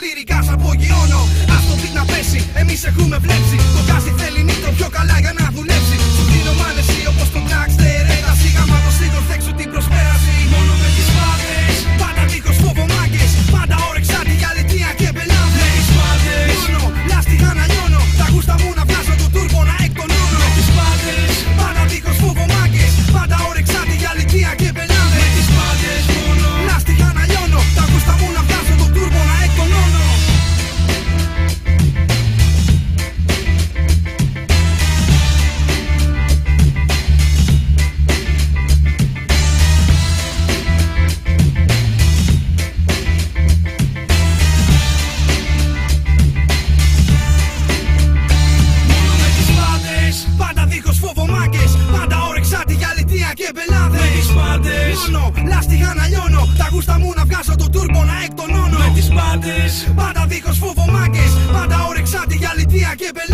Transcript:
λυρικά σ' απογειώνω. Ας το beat να πέσει, εμείς έχουμε βλέψει. Το κάσι θέλει νύχτο πιο καλά για να δουλέψει. Σου δίνω μάνεση όπως το Gangster. Ένα σίγαμα το σύγχρονο θέξου την προσπέραση. Μόνο με τις πάντες, πάντα δίχως φόβο μάγκες. Πάντα όρεξάτη για λιτία και μπελάδες. Με τις πάντες, μόνο λάστιχα να λιώνω. Τα γούστα μου να βγάζω το τούρμπο να εκτονώνω. Με τις πάντες, πάντα δίχως φόβο μάγκες. Πάντα όρεξάτη για λιτία και μπελάδες. Με τις πάντες, μόνο λάστιχα να λιώνω. Τα γούστα μου να βγάζω το τούρμπο να εκτονώνω. Και μπελάδες. Με τις πάντες, μόνο λάστιχα να λιώνω. Τα γούστα μου να βγάζω το τούρμπο να εκτονώνω. Με τις πάντες, πάντα δίχως φόβο μάγκες. Πάντα όρεξάτη για λιτία και μπελάδες.